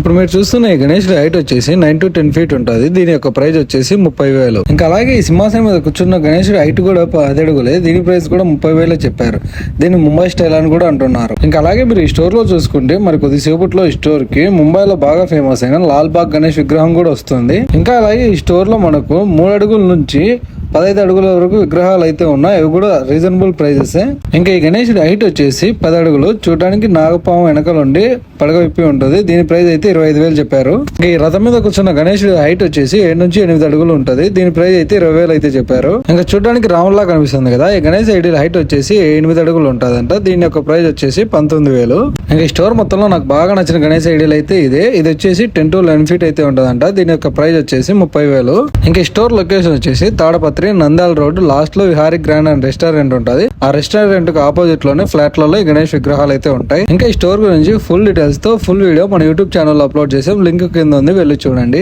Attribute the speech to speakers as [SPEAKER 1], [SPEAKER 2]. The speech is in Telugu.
[SPEAKER 1] ఇప్పుడు మీరు చూస్తున్న ఈ గణేష్ హైట్ వచ్చేసి 9 to 10 feet ఉంటుంది. దీని యొక్క ప్రైస్ వచ్చేసి 30,000. ఇంకా అలాగే ఈ సింహాసనం మీద కూర్చున్న గణేశుడి హైట్ కూడా 10 అడుగులే. దీని ప్రైస్ కూడా 30,000 చెప్పారు. దీన్ని ముంబై స్టైల్ అని కూడా అంటున్నారు. ఇంకా అలాగే మీరు ఈ స్టోర్ లో చూసుకుంటే మరి కొద్దిసేపట్లో ఈ స్టోర్ కి ముంబైలో బాగా ఫేమస్ అయిన లాల్ బాగ్ గణేష్ విగ్రహం కూడా వస్తుంది. ఇంకా అలాగే ఈ స్టోర్ లో మనకు 3 అడుగుల నుంచి 15 అడుగుల వరకు విగ్రహాలు అయితే ఉన్నాయి. అవి కూడా రీజనబుల్ ప్రైజెస్. ఇంకా ఈ గణేశుడి హైట్ వచ్చేసి 10 అడుగులు. చూడడానికి నాగపాము వెనకలుండి పడగ విప్పి ఉంటుంది. దీని ప్రైస్ అయితే 25,000 చెప్పారు. ఇంకా ఈ రథం మీద కూర్చున్న గణేశుడి హైట్ వచ్చేసి 7 నుంచి 8 అడుగులు ఉంటుంది. దీని ప్రైస్ అయితే 20,000 అయితే చెప్పారు. ఇంకా చూడడానికి రాముల్లా కనిపిస్తుంది కదా. ఈ గణేష్ ఐడియల్ హైట్ వచ్చేసి 8 అడుగులు ఉంటుందంట. దీని యొక్క ప్రైస్ వచ్చేసి 19,000. ఇంకా ఈ స్టోర్ మొత్తంలో నాకు బాగా నచ్చిన గణేష్ ఐడియల్ అయితే ఇదే. ఇది వచ్చేసి 10 to 11 feet అయితే ఉంటుందంట. దీని యొక్క ప్రైస్ వచ్చేసి 30,000. ఇంకా ఈ స్టోర్ లొకేషన్ వచ్చేసి తాడపత్రి నంద్యాల రోడ్ లాస్ట్ లో విహారీ గ్రాండ్ అండ్ రెస్టారెంట్ ఉంటుంది. ఆ రెస్టారెంట్ కి ఆపోజిట్ లోనే ఫ్లాట్లలో ఈ గణేష్ విగ్రహాలు అయితే ఉంటాయి. ఇంకా ఈ స్టోర్ గురించి ఫుల్ డీటెయిల్స్ తో ఫుల్ వీడియో మన యూట్యూబ్ ఛానల్ లో అప్లోడ్ చేసాం. లింక్ కింద ఉంది, వెళ్ళి చూడండి.